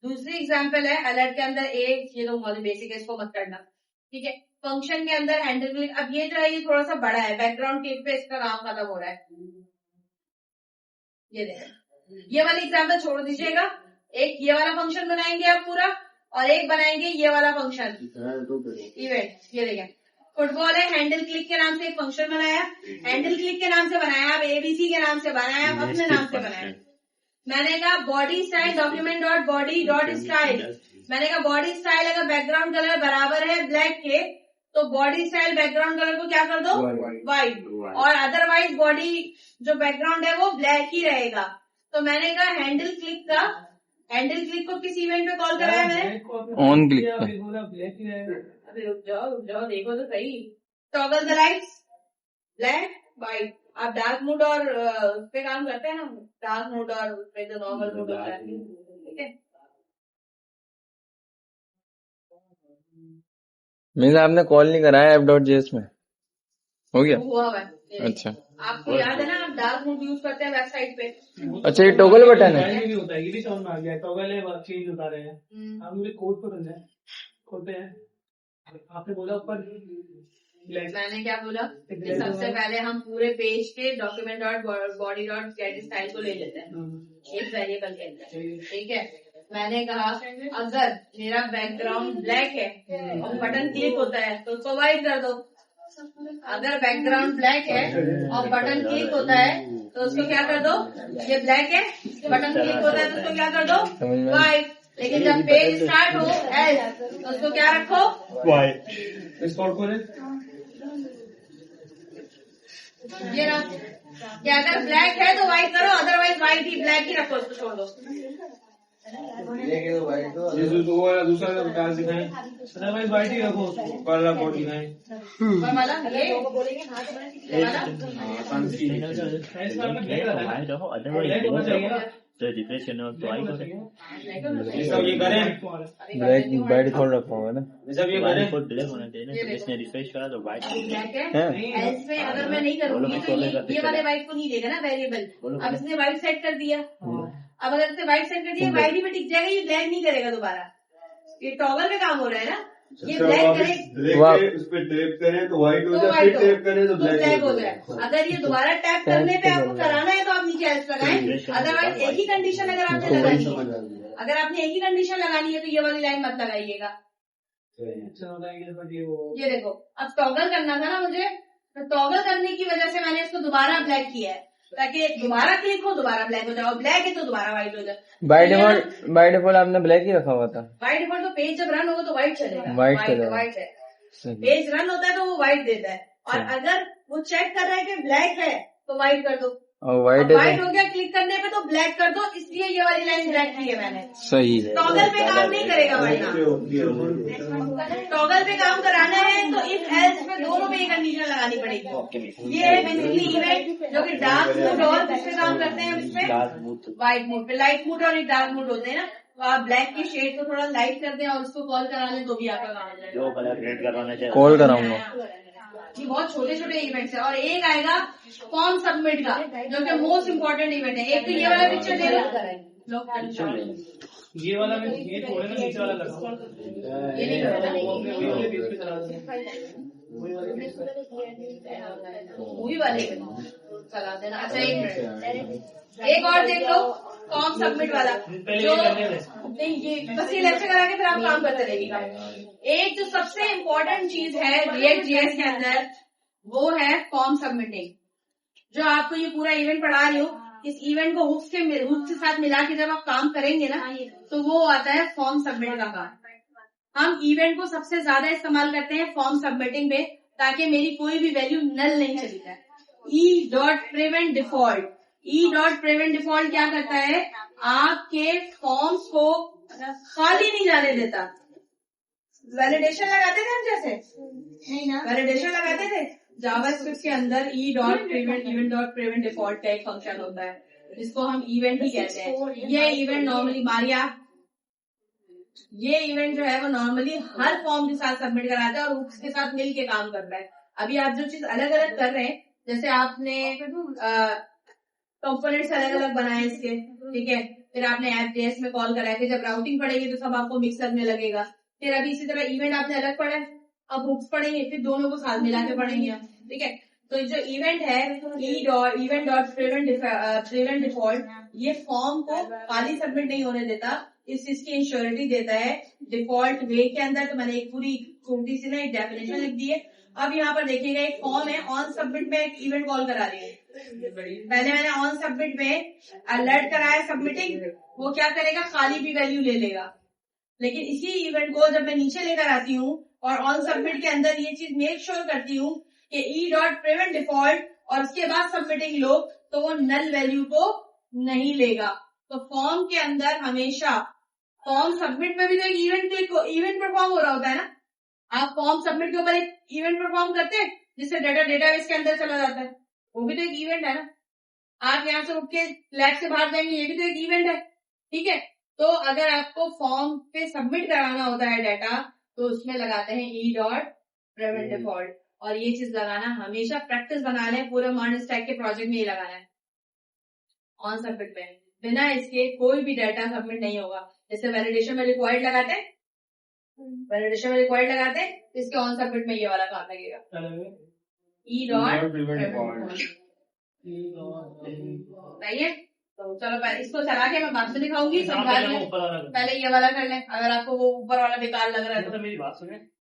दूसरी एग्जांपल है अलर्ट के अंदर ये तो बहुत बेसिक है, इसको मत करना, ठीक है। फंक्शन के अंदर हैंडल क्लिक, अब ये जो है ये थोड़ा सा बड़ा है, बैकग्राउंड क्लिक पे इसका काम खत्म हो रहा है। ये देखें, ये वाली एग्जांपल छोड़ दीजिएगा, एक ये वाला फंक्शन बनाएंगे आप पूरा, और एक बनाएंगे ये वाला फंक्शन इवेंट। ये देखें, फुटबॉल है, हैंडल क्लिक के नाम से एक फंक्शन बनाया, हैंडल क्लिक के नाम से बनाया, आप एबीसी के नाम से बनाया, आप अपने नाम से बनाया। मैंने कहा body style document dot body dot style, मैंने कहा बॉडी स्टाइल अगर बैकग्राउंड कलर बराबर है ब्लैक के, तो बॉडी स्टाइल बैकग्राउंड कलर को क्या कर दो, व्हाइट, और अदरवाइज बॉडी जो बैकग्राउंड है वो ब्लैक ही रहेगा। तो मैंने कहा हैंडल क्लिक को किस इवेंट पे कॉल कराया मैंने, ऑन क्लिक अभी रुक जाओ देखो तो सही। Toggle the lights black white, आप डार्क मूड और उस पे काम करते हैं ना, डार्क मूड और उस पे जो नॉर्मल मूड होता है, ठीक है। मीन्स आपने कॉल नहीं कराया app.js में, हो गया? हुआ है। अच्छा, आपको याद है ना, आप डार्क मूड यूज करते हैं वेबसाइट पे। अच्छा, ये टॉगल बटन है, ये भी होता है, ये भी समझ में आ गया। टॉगल है, चेंज होता रहे हैं। हम मुझे कोड पर करना है, खोलते हैं। आपने बोला ऊपर, मैंने क्या बोला कि सबसे पहले हम पूरे पेज के document dot body dot gate style को ले लेते हैं एक वेरिएबल के अंदर, ठीक है। मैंने कहा अगर मेरा बैकग्राउंड ब्लैक है और बटन क्लिक होता है तो उसको व्हाइट कर दो, अगर बैकग्राउंड ब्लैक है और बटन क्लिक होता है तो उसको क्या कर दो, ये ब्लैक है, बटन क्लिक होता है तो उसको क्या कर दो, व्हाइट। लेकिन जब पेज स्टार्ट हो एस तो उसको क्या रखो, व्हाइट। ये ना कि अगर ब्लैक है तो व्हाइट करो, अदरवाइज व्हाइट ही ब्लैक ही रखो, उसको छोड़ दो। दूसरा डांस दिखाएं, अदरवाइज व्हाइट ही रखो, वाला कोड दिखाएं। तो रिफ्रेश करने वक्त आई हो सब ये करें, ब्लैक बाय डिफॉल्ट रखा होगा ना, सब ये करें, ब्लैक होना चाहिए ना। तो इसने रिफ्रेश करा तो व्हाइट है। इसमें अगर मैं नहीं करूंगी तो ये वाले व्हाइट को नहीं देगा ना वेरिएबल। अब इसने व्हाइट सेट कर दिया, अब अगर इसने व्हाइट सेट कर दिया व्हाइट ही में टिक जाएगा, ये ब्लैक नहीं करेगा दोबारा। ये टॉगल पे काम हो रहा है ना, ये ब्लैक करे, उस पर टैप करें तो व्हाइट हो जाए, फिर टैप करें तो ब्लैक हो जाए। अगर ये दोबारा टैप करने पे आपको कराना है तो आप नीचे एल्स लगाएं, अदरवाइज एक ही कंडीशन अगर आपने लगानी है, अगर आपने एक ही कंडीशन लगानी है तो ये वाली लाइन मत लगाइएगा। ये देखो, अब टॉगल करना था ना मुझे, तो टॉगल करने की वजह से मैंने इसको दोबारा ब्लैक किया है ताकि दोबारा क्लिक हो दोबारा ब्लैक हो जाए, और ब्लैक है तो दोबारा व्हाइट हो जाए। बाय डिफॉल्ट आपने ब्लैक ही रखा हुआ था। बाय डिफॉल्ट तो पेज जब रन होगा तो व्हाइट चलेगा, व्हाइट है। पेज रन होता है तो वो व्हाइट देता है, और अगर वो चेक कर रहा है कि ब्लैक है तो व्हाइट कर दो, और व्हाइट हो गया क्लिक करने पे तो ब्लैक कर दो, इसलिए ये वाली लाइन ब्लैक की है मैंने। सही, टॉगल पे काम नहीं करेगा वरना, टॉगल पे काम कराना है तो इफ एल्स पे दोनों पे ये कंडीशन लगानी पड़ेगी। ये है बेसिकली इवेंट जो कि डार्क मूड और किस पे काम करते हैं, इसमें व्हाइट मूड पे, लाइट मूड और एक डार्क मूड होते हैं ना, तो आप ब्लैक की शेड को थोड़ा लाइट कर दें और उसको कॉल करा लें तो भी आपका काम हो जाएगा। जो कलर रेड करवाना चाहिए कॉल कराऊंगा। ये बहुत छोटे छोटे इवेंट्स है, और एक आएगा फॉर्म सबमिट का जो कि मोस्ट इम्पोर्टेंट इवेंट है। एक तो ये वाला पिक्चर दे लो, ये वाला में ये थोड़े ना नीचे वाला लगा, ये नहीं करना, मूवी वाले चला देना। अच्छा एक और देख लो, फॉर्म सबमिट वाला, जो नहीं ये बस ये लेक्चर करा के फिर आप काम करते रहिएगा। एक जो सबसे इम्पोर्टेंट चीज है रिएक्ट जेएस के अंदर वो है फॉर्म सबमिटिंग। जो आपको ये पूरा इवेंट पढ़ा रही हूँ, इस इवेंट को हुक के साथ मिला के जब आप काम करेंगे ना तो वो आता है फॉर्म सबमिट का काम। हम इवेंट को सबसे ज्यादा इस्तेमाल करते हैं फॉर्म सबमिटिंग पे, ताकि मेरी कोई भी वैल्यू नल नहीं चली जाए। E.prevent default, E.prevent default क्या करता है, आपके फॉर्म्स को खाली नहीं जाने देता। वैलिडेशन लगाते थे हम, जैसे नहीं ना वैलिडेशन लगाते थे जावास्क्रिप्ट के अंदर event default का एक फंक्शन होता है जिसको हम इवेंट ही कहते हैं। ये इवेंट नॉर्मली मारिया, ये इवेंट जो है वो नॉर्मली हर फॉर्म के साथ सबमिट कराता है और हुक्स के साथ मिल के काम करता है। अभी आप जो चीज अलग अलग कर रहे हैं, जैसे आपने कंपोनेंट्स अलग अलग बनाए इसके, ठीक है, फिर आपने ऐप जेएस में कॉल करा है, फिर जब राउटिंग पढ़ेंगे तो सब आपको मिक्स लगने लगेगा। फिर अभी इसी तरह इवेंट आपने अलग पढ़ा है, अब हुक्स पढ़ेंगे, फिर दोनों को साथ मिला के पढ़ेंगे हम, ठीक है। तो जो इवेंट है इवेंट डॉट प्रिवेंट डिफॉल्ट, ये फॉर्म को खाली सबमिट नहीं होने देता, इसकी इंश्योरिटी देता है डिफॉल्ट वे के अंदर। तो मैंने एक पूरी छोटी सी ना एक डेफिनेशन लिख दी है। अब यहाँ पर देखिएगा एक फॉर्म है, ऑन सबमिट में एक इवेंट कॉल करा रही है। पहले मैंने ऑन सबमिट में अलर्ट कराया सबमिटिंग, वो क्या करेगा, खाली भी वैल्यू ले लेगा। लेकिन इसी इवेंट को जब मैं नीचे लेकर आती हूँ और ऑन सबमिट के अंदर ये चीज मेक श्योर करती हूँ कि ई डॉट प्रिवेंट डिफॉल्ट और उसके बाद सबमिटिंग लो, तो वो नल वैल्यू को नहीं लेगा। तो फॉर्म के अंदर हमेशा, फॉर्म सबमिट में भी तो एक इवेंट परफॉर्म हो रहा होता है ना। आप फॉर्म सबमिट के ऊपर एक इवेंट परफॉर्म करते हैं जिससे डाटा डेटाबेस के अंदर चला जाता है, वो भी तो एक इवेंट है ना। आप यहाँ से उठ के लैब से बाहर जाएंगे, ये भी तो एक इवेंट है, ठीक है। तो अगर आपको फॉर्म पे सबमिट कराना होता है डाटा, तो उसमें लगाते हैं ई डॉट प्रिवेंट डिफॉल्ट। और ये चीज लगाना हमेशा प्रैक्टिस बना लें, पूरे मॉडर्न स्टैक के प्रोजेक्ट में ये लगाना है ऑन सबमिट में। बिना इसके कोई भी डाटा सबमिट नहीं होगा। जैसे वैलिडेशन में रिक्वायर्ड लगाते हैं, तो इसके ऑन सबमिट में ये वाला काम लगेगा, ई डॉट प्रिवेंट। सही है। तो चलो पहले इसको चला के मैं बाद में दिखाऊंगी, समझा दिया। पहले ये वाला कर लें, अगर आपको वो ऊपर वाला बेकार लग रहा है तो। मेरी बात सुने,